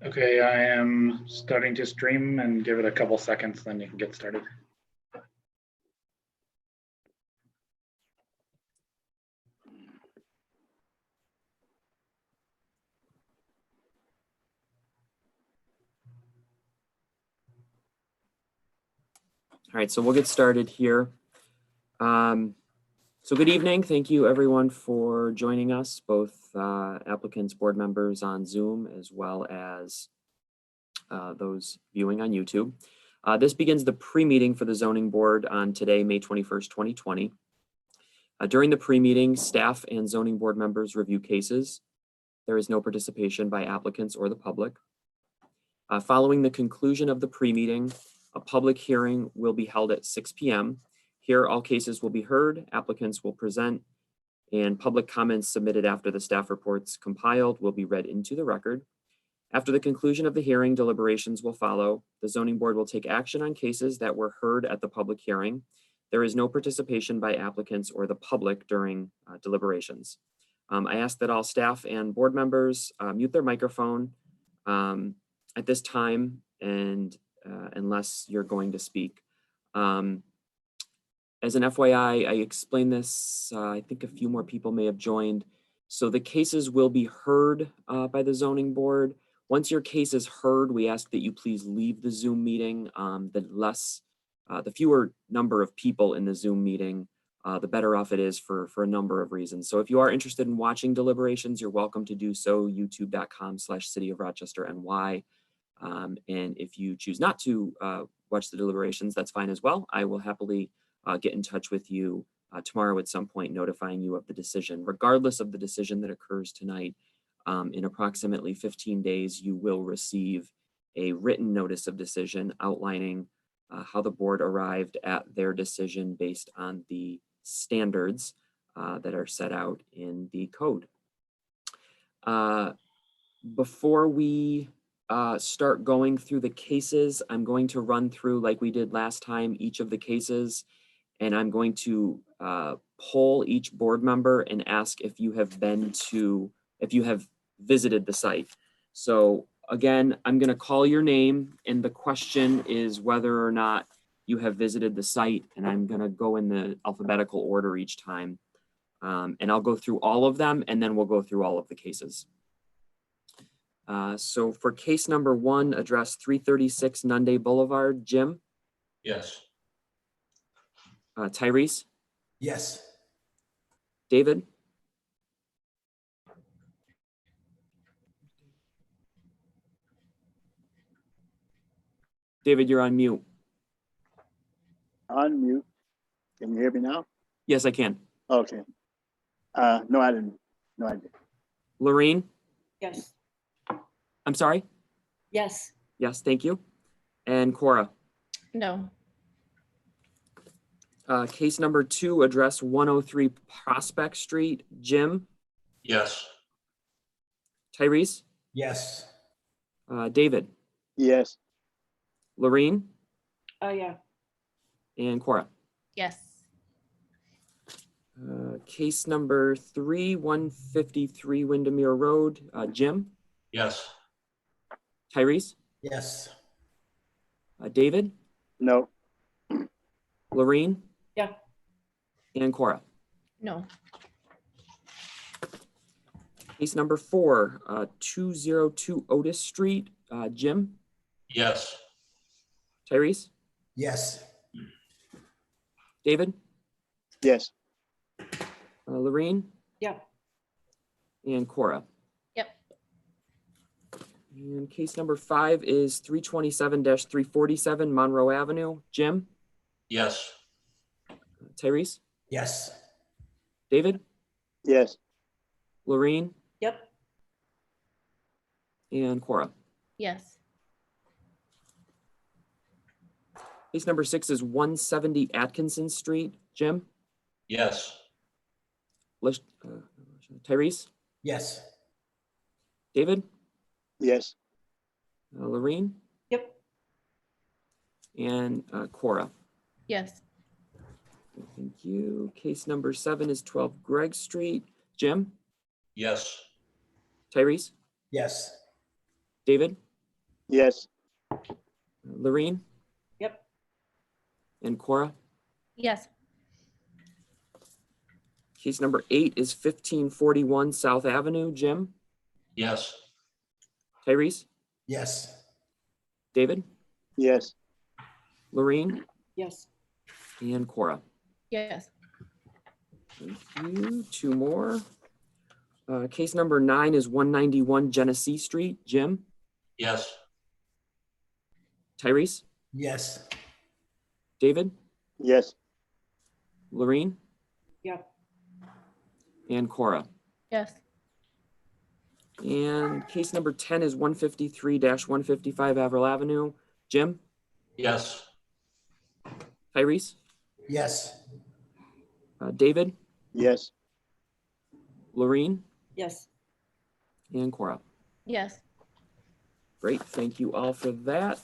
Okay, I am starting to stream and give it a couple seconds, then you can get started. All right, so we'll get started here. So good evening. Thank you everyone for joining us, both applicants, board members on Zoom, as well as those viewing on YouTube. This begins the pre-meeting for the zoning board on today, May 21st, 2020. During the pre-meeting, staff and zoning board members review cases. There is no participation by applicants or the public. Following the conclusion of the pre-meeting, a public hearing will be held at 6 p.m. Here, all cases will be heard, applicants will present, and public comments submitted after the staff reports compiled will be read into the record. After the conclusion of the hearing, deliberations will follow. The zoning board will take action on cases that were heard at the public hearing. There is no participation by applicants or the public during deliberations. I ask that all staff and board members mute their microphone at this time, and unless you're going to speak. As an FYI, I explained this, I think a few more people may have joined. So the cases will be heard by the zoning board. Once your case is heard, we ask that you please leave the Zoom meeting. The fewer number of people in the Zoom meeting, the better off it is for a number of reasons. So if you are interested in watching deliberations, you're welcome to do so, youtube.com/City of Rochester NY. And if you choose not to watch the deliberations, that's fine as well. I will happily get in touch with you tomorrow at some point, notifying you of the decision. Regardless of the decision that occurs tonight, in approximately 15 days, you will receive a written notice of decision outlining how the board arrived at their decision based on the standards that are set out in the code. Before we start going through the cases, I'm going to run through, like we did last time, each of the cases, and I'm going to poll each board member and ask if you have visited the site. So again, I'm going to call your name, and the question is whether or not you have visited the site, and I'm going to go in the alphabetical order each time. And I'll go through all of them, and then we'll go through all of the cases. So for case number 1, address 336 Nunde Boulevard, Jim? Yes. Tyrese? Yes. David? David, you're on mute. Unmute. Can you hear me now? Yes, I can. Okay. No, I didn't. No, I didn't. Lorene? Yes. I'm sorry? Yes. Yes, thank you. And Cora? No. Case number 2, address 103 Prospect Street, Jim? Yes. Tyrese? Yes. David? Yes. Lorene? Oh, yeah. And Cora? Yes. Case number 3, 153 Windermere Road, Jim? Yes. Tyrese? Yes. David? No. Lorene? Yeah. And Cora? No. Case number 4, 202 Otis Street, Jim? Yes. Tyrese? Yes. David? Yes. Lorene? Yeah. And Cora? Yep. And case number 5 is 327-347 Monroe Avenue, Jim? Yes. Tyrese? Yes. David? Yes. Lorene? Yep. And Cora? Yes. Case number 6 is 170 Atkinson Street, Jim? Yes. Tyrese? Yes. David? Yes. Lorene? Yep. And Cora? Yes. Thank you. Case number 7 is 12 Greg Street, Jim? Yes. Tyrese? Yes. David? Yes. Lorene? Yep. And Cora? Yes. Case number 8 is 1541 South Avenue. Jim? Yes. Tyrese? Yes. David? Yes. Lorene? Yes. And Cora? Yes. Thank you. 2 more. Case number 9 is 191 Genesee Street. Jim? Yes. Tyrese? Yes. David? Yes. Lorene? Yep. And Cora? Yes. And case number 10 is 153-155 Averill Avenue. Jim? Yes. Tyrese? Yes. David? Yes. Lorene? Yes. And Cora? Yes. Great, thank you all for that.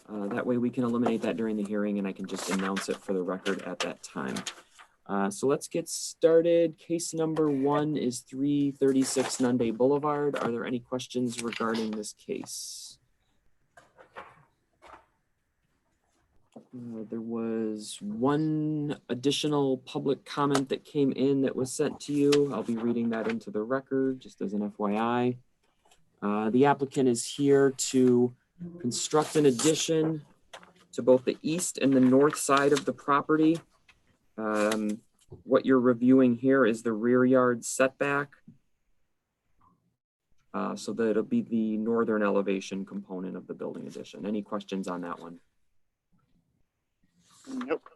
That way we can eliminate that during the hearing and I can just announce it for the record at that time. So let's get started. Case number 1 is 336 Nunde Boulevard. Are there any questions regarding this case? There was 1 additional public comment that came in that was sent to you. I'll be reading that into the record just as an FYI. The applicant is here to construct an addition to both the east and the north side of the property. What you're reviewing here is the rear yard setback. So that it'll be the northern elevation component of the building addition. Any questions on that one? Nope.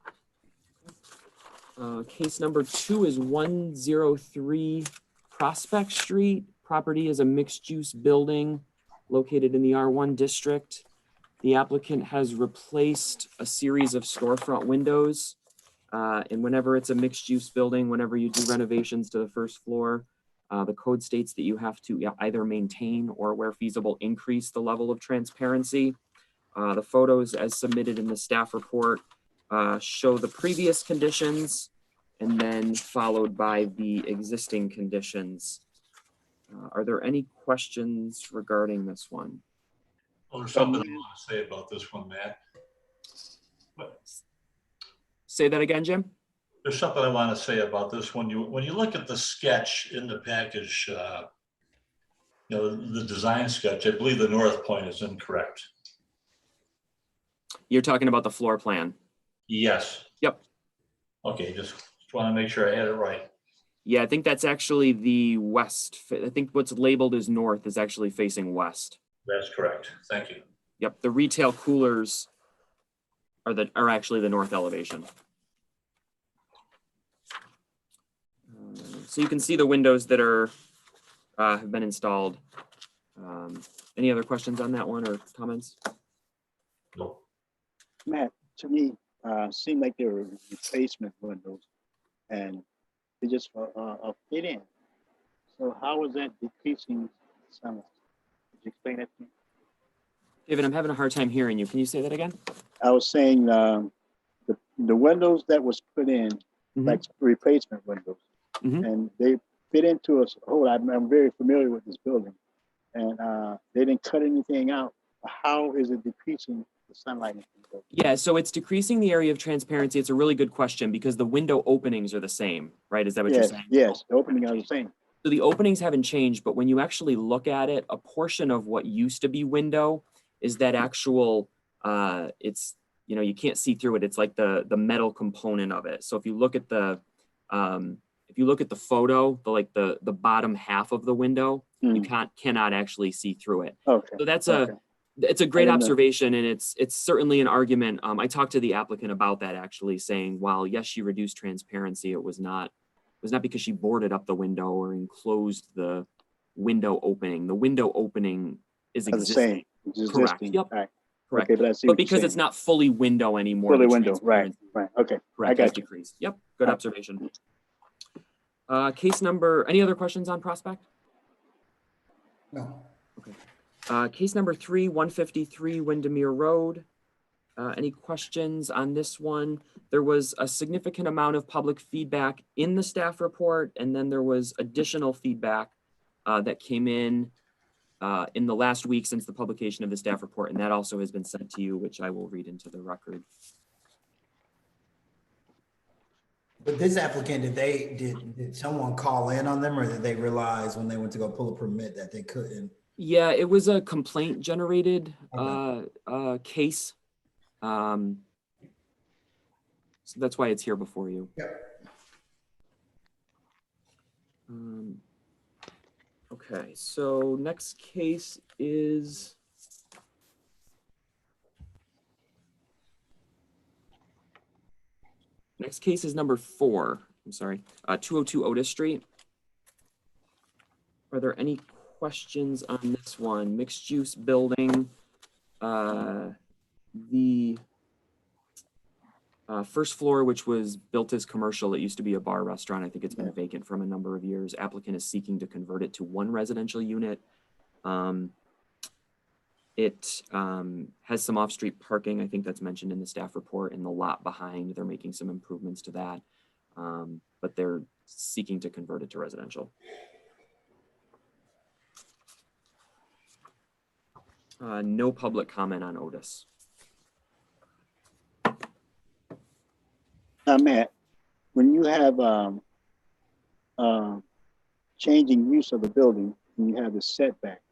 Case number 2 is 103 Prospect Street. Property is a mixed-use building located in the R1 district. The applicant has replaced a series of storefront windows. And whenever it's a mixed-use building, whenever you do renovations to the first floor, the code states that you have to either maintain or, where feasible, increase the level of transparency. The photos as submitted in the staff report show the previous conditions and then followed by the existing conditions. Are there any questions regarding this one? Well, there's something I want to say about this one, Matt. Say that again, Jim? There's something I want to say about this one. When you look at the sketch in the package, the design sketch, I believe the north point is incorrect. You're talking about the floor plan. Yes. Yep. Okay, just want to make sure I had it right. Yeah, I think that's actually the west. I think what's labeled as north is actually facing west. That's correct. Thank you. Yep, the retail coolers are actually the north elevation. So you can see the windows that are have been installed. Any other questions on that one or comments? No. Matt, to me, seemed like they were replacement windows and they just fit in. So how was that decreasing sunlight? Could you explain that to me? David, I'm having a hard time hearing you. Can you say that again? I was saying the windows that was put in, like replacement windows, and they fit into a hole. I'm very familiar with this building, and they didn't cut anything out. How is it decreasing the sunlight in the building? Yeah, so it's decreasing the area of transparency. It's a really good question because the window openings are the same, right? Is that what you're saying? Yes, the opening are the same. So the openings haven't changed, but when you actually look at it, a portion of what used to be window is that actual, it's, you can't see through it. It's like the metal component of it. So if you look at the photo, the bottom half of the window, you cannot actually see through it. Okay. So it's a great observation, and it's certainly an argument. I talked to the applicant about that actually, saying, while yes, she reduced transparency, it was not because she boarded up the window or enclosed the window opening. The window opening is existing. Correct. Yep. Right. Correct. Okay, but because it's not fully window anymore. Fully the window. Right. transparency, Right. Okay. Correct. I got Has you. decreased. Yep. Good observation. Case number. Any other questions on Prospect? No. Okay. Case number 3, 153 Windermere Road. Any questions on this one? There was a significant amount of public feedback in the staff report, and then there was additional feedback that came in in the last week since the publication of the staff report, and that also has been sent to you, which I will read into the record. But this applicant, did someone call in on them, or did they realize when they went to go pull a permit that they couldn't? Yeah, it was a complaint generated Okay. case. So that's why it's here before you. Yep. Okay, so next case is number 4. I'm sorry, 202 Otis Street. Are there any questions on this one? Mixed use building. The first floor, which was built as commercial, it used to be a bar restaurant. I think it's been vacant from a number of years. Applicant is seeking to convert it to 1 residential unit. It has some off-street parking. I think that's mentioned in the staff report. In the lot behind, they're making some improvements to that, but they're seeking to convert it to residential. No public comment on Otis. Matt, when you have changing use of the building, and you have the setback,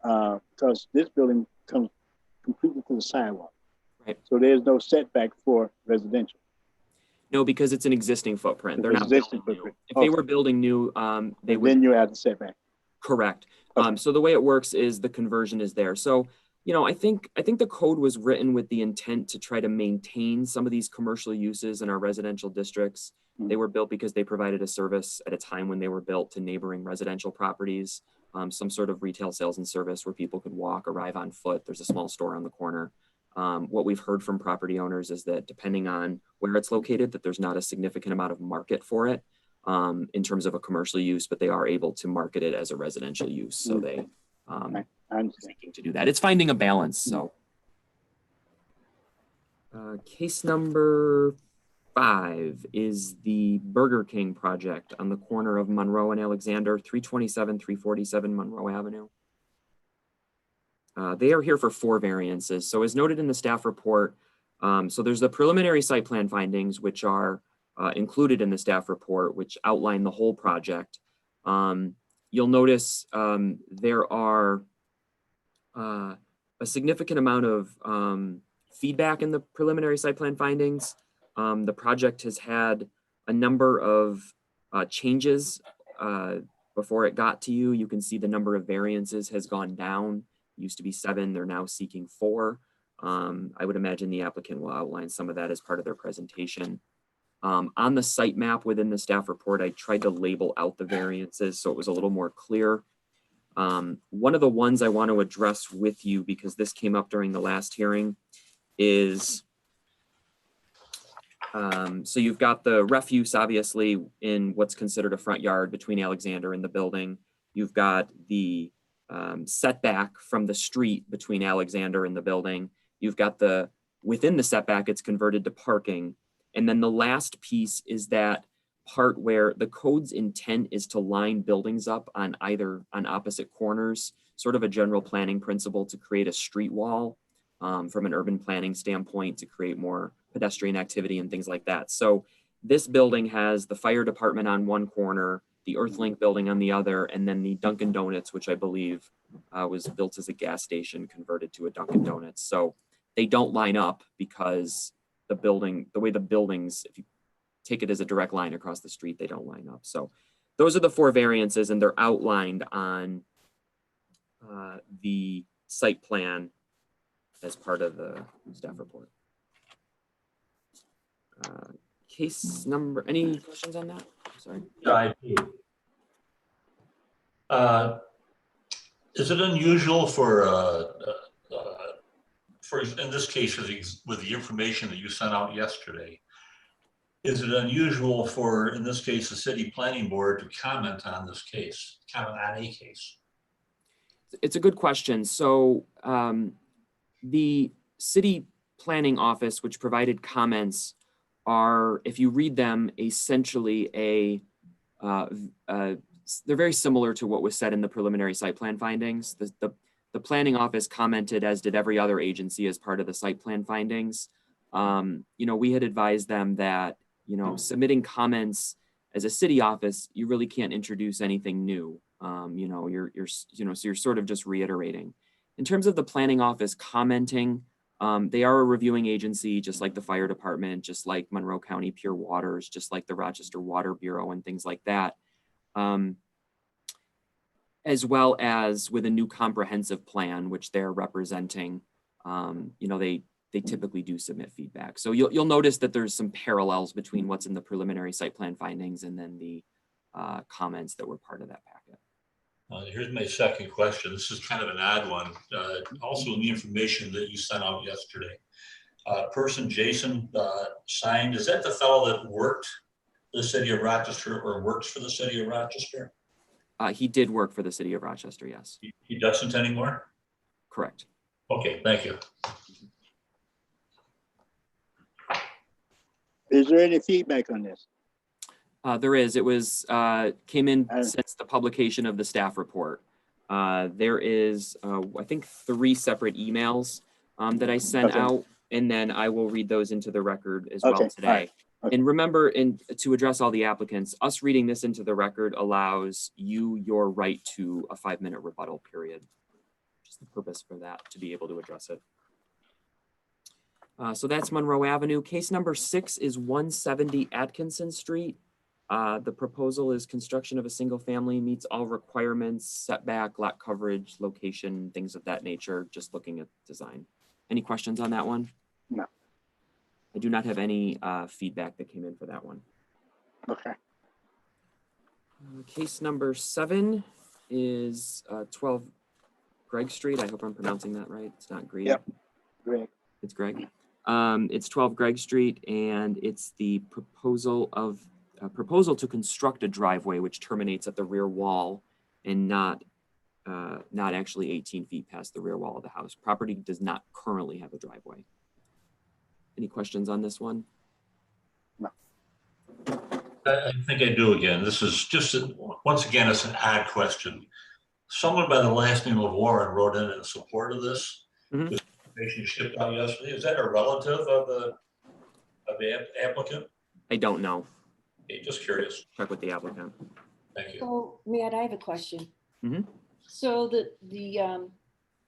because this building comes completely to the sidewalk. Right. So there's no setback for residential. No, because it's an existing footprint. They're not Existing building new. footprint. If they Okay. were building new, they would. Then you have the setback. Correct. Okay. So the way it works is the conversion is there. So, you know, I think the code was written with the intent to try to maintain some of these commercial uses in our residential districts. Mm. They were built because they provided a service at a time when they were built to neighboring residential properties, some sort of retail sales and service where people could walk, arrive on foot. There's a small store on the corner. What we've heard from property owners is that depending on where it's located, that there's not a significant amount of market for it in terms of a commercial use, but they are able to market it as a residential use. So they I understand. seeking to do that. It's finding a balance. So case number 5 is the Burger King project on the corner of Monroe and Alexander, 327, 347 Monroe Avenue. They are here for 4 variances. So as noted in the staff report, so there's the preliminary site plan findings, which are included in the staff report, which outline the whole project. You'll notice there are a significant amount of feedback in the preliminary site plan findings. The project has had a number of changes before it got to you. You can see the number of variances has gone down. It used to be 7, they're now seeking 4. I would imagine the applicant will outline some of that as part of their presentation. On the site map within the staff report, I tried to label out the variances so it was a little more clear. One of the ones I want to address with you, because this came up during the last hearing, is so you've got the refuse, obviously, in what's considered a front yard between Alexander and the building. You've got the setback from the street between Alexander and the building. You've got within the setback, it's converted to parking. And then the last piece is that part where the code's intent is to line buildings up on opposite corners, sort of a general planning principle to create a street wall from an urban planning standpoint to create more pedestrian activity and things like that. So this building has the fire department on one corner, the Earthlink building on the other, and then the Dunkin' Donuts, which I believe was built as a gas station converted to a Dunkin' Donuts. So they don't line up because the way the buildings, if you take it as a direct line across the street, they don't line up. So those are the 4 variances, and they're outlined on the site plan as part of the staff report. Case number, any questions on that? Sorry. Is it unusual in this case, with the information that you sent out yesterday, is it unusual for, in this case, the city planning board to comment on a case? It's a good question. So the city planning office, which provided comments, are, if you read them, essentially a they're very similar to what was said in the preliminary site plan findings. The planning office commented, as did every other agency, as part of the site plan findings. We had advised them that, submitting comments as a city office, you really can't introduce anything new. So you're sort of just reiterating. In terms of the planning office commenting, they are a reviewing agency, just like the fire department, just like Monroe County Pure Waters, just like the Rochester Water Bureau and things like that. As well as with a new comprehensive plan, which they're representing, they typically do submit feedback. So you'll notice that there's some parallels between what's in the preliminary site plan findings and then the comments that were part of that packet. Here's my second question. This is kind of an odd one. Also in the information that you sent out yesterday. Person Jason signed, is that the fellow that worked for the city of Rochester or works for the city of Rochester? He did work for the city of Rochester, yes. He doesn't anymore? Correct. Okay, thank you. Is there any feedback on this? There is. It was came in since the publication of the staff report. There is, I think, 3 separate emails that I sent out, and then I will read those into the record as well today. Right. Okay. And remember, to address all the applicants, us reading this into the record allows you your right to a 5-minute rebuttal period. Just the purpose for that, to be able to address it. So that's Monroe Avenue. Case number 6 is 170 Atkinson Street. The proposal is construction of a single family, meets all requirements, setback, lot coverage, location, things of that nature, just looking at design. Any questions on that one? No. I do not have any feedback that came in for that one. Okay. Case number 7 is 12 Greg Street. I hope I'm pronouncing that right. It's not Greg. Yep. Great. It's Greg. It's 12 Greg Street, and it's the proposal to construct a driveway which terminates at the rear wall and not actually 18 feet past the rear wall of the house. Property does not currently have a driveway. Any questions on this one? No. I think I do again. This is just, once again, it's an odd question. Someone by the last name of Warren wrote in support of this. Mhm. Information shipped out yesterday. Is that a relative of the applicant? I don't know. Okay, just curious. Check with the applicant. Thank you. So, Matt, I have a question. Mhm. So the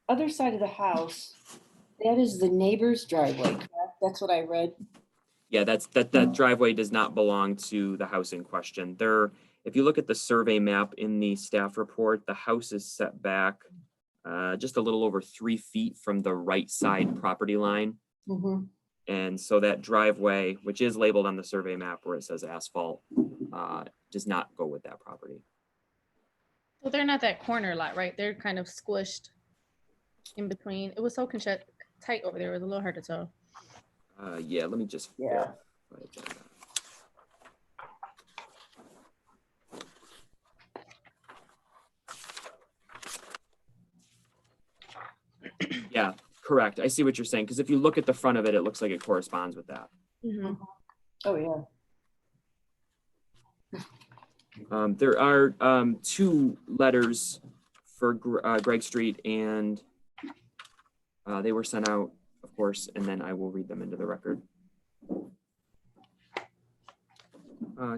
other side of the house, that is the neighbor's driveway, correct? That's what I read. Yeah, that driveway does not belong to the house in question. If you look at the survey map in the staff report, the house is set back just a little over 3 feet from the right side property line. Mm-hmm. And so that driveway, which is labeled on the survey map where it says asphalt, does not go with that property. So they're not that corner lot, right? They're kind of squished in between. It was so tight over there. It was a little hard to tell. Yeah, let me just. Yeah. Yeah, correct. I see what you're saying. Because if you look at the front of it, it looks like it corresponds with that. Mhm. Oh, yeah. There are 2 letters for Greg Street, and they were sent out, of course, and then I will read them into the record.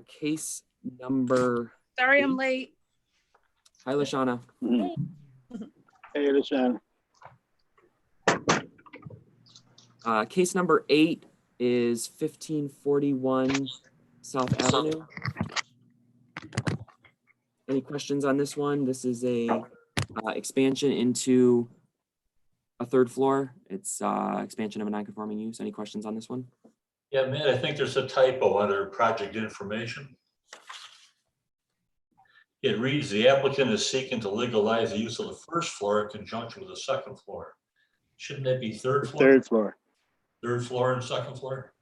Case number. Sorry, I'm late. Hi, Lashana. Hey, listen. Case number 8 is 1541 South Avenue. Any questions on this one? This is a expansion into a 3rd floor. It's expansion of a non-conforming use. Any questions on this one? Yeah, man, I think there's a typo under project information. It reads, the applicant is seeking to legalize the use of the 1st floor in conjunction with the 2nd floor. Shouldn't that be 3rd floor? 3rd floor. 3rd floor and 2nd floor?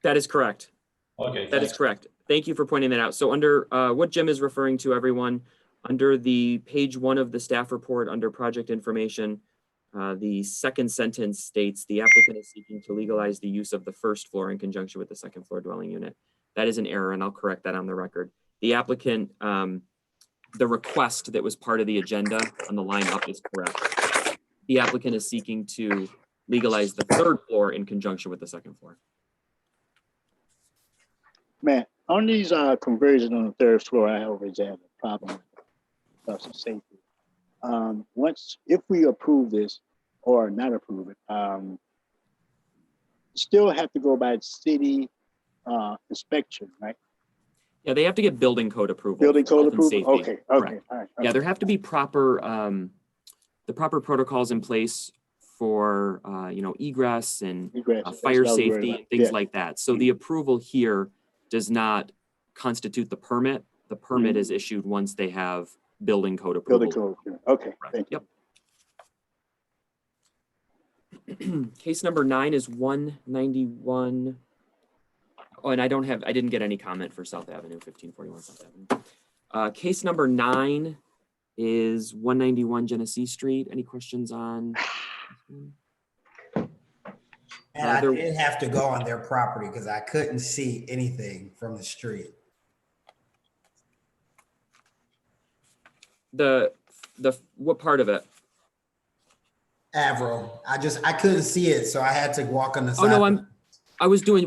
That is correct. Okay. That is correct. Thank you for pointing that out. So under what Jim is referring to, everyone, under the page 1 of the staff report, under project information, the 2nd sentence states the applicant is seeking to legalize the use of the 1st floor in conjunction with the 2nd floor dwelling unit. That is an error, and I'll correct that on the record. The applicant the request that was part of the agenda on the line up is correct. The applicant is seeking to legalize the third floor in conjunction with the second floor. Man, on these conversions on the third floor, I always have a problem with of safety. If we approve this or not approve it, still have to go by city inspection, right? Yeah, they have to get building code approval. Building for code health and approval. safety. Okay, Correct. all right. Yeah, there have to be proper, the proper protocols in place for, egress and Egress, that's fire what I was worried safety about. and things Yeah. like that. So the approval here does not constitute the permit. The permit is issued once they have building code approval. Building code. Okay, Correct. thank you. Yep. Case number 9 is 191. Oh, and I didn't get any comment for South Avenue, 1541 South Avenue. Case number 9 is 191 Genesee Street. Any questions on? And I did have to go on their property because I couldn't see anything from the street. What part of it? Avro. I couldn't see it, so I had to walk on the side. Oh, no,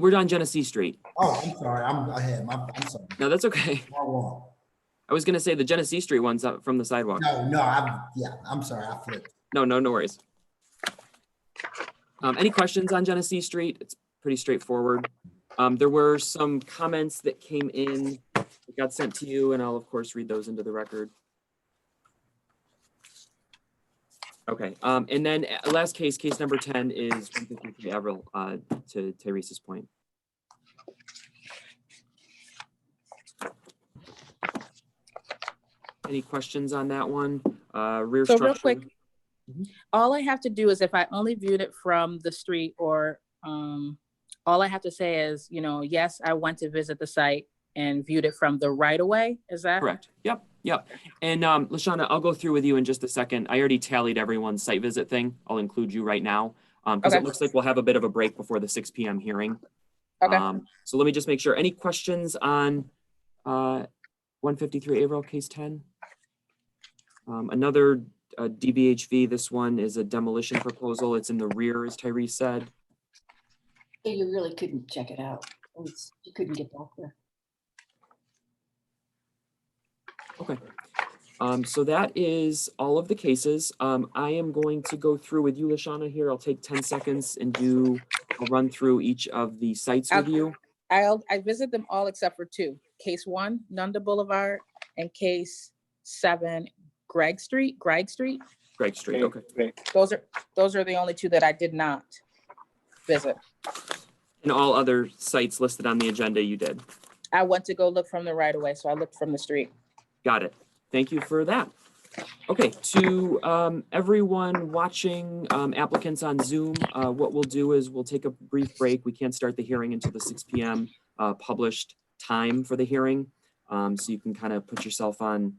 we're on Genesee Street. Oh, I'm sorry. I'm ahead. I'm sorry. No, that's okay. Wrong one. I was gonna say the Genesee Street one's up from the sidewalk. No, I'm sorry. I flipped. No worries. Any questions on Genesee Street? It's pretty straightforward. There were some comments that came in, that got sent to you, and I'll of course read those into the record. Okay, and then last case number 10 is 153 Avril, to Teresa's point. Any questions on that one? Rear So structure. real quick, all I have to do is if I only viewed it from the street or all I have to say is, yes, I went to visit the site and viewed it from the right of way. Is that Correct? Yep. And LaShawna, I'll go through with you in just a second. I already tallied everyone's site visit thing. I'll include you right now because Okay. it looks like we'll have a bit of a break before the 6 p.m. hearing. Okay. So let me just make sure. Any questions on 153 Avril, case 10? Another DBHV, this one is a demolition proposal. It's in the rear, as Tyrese said. So you really couldn't check it out. You couldn't get back there. Okay. So that is all of the cases. I am going to go through with you, LaShawna, here. I'll take 10 seconds and I'll run through each of the sites with you. I visit them all except for 2. Case 1, Nunda Boulevard, and case 7, Greg Street. Greg Street, okay. Great. Those are the only 2 that I did not visit. And all other sites listed on the agenda you did. I went to go look from the right of way, so I looked from the street. Got it. Thank you for that. Okay, to everyone watching, applicants on Zoom, what we'll do is we'll take a brief break. We can't start the hearing until the 6 p.m. Published time for the hearing. So you can kind of put yourself on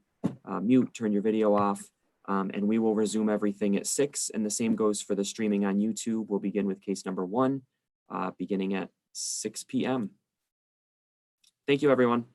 mute, turn your video off, and we will resume everything at 6. And the same goes for the streaming on YouTube. We'll begin with case number 1, beginning at 6 p.m. Thank you, everyone.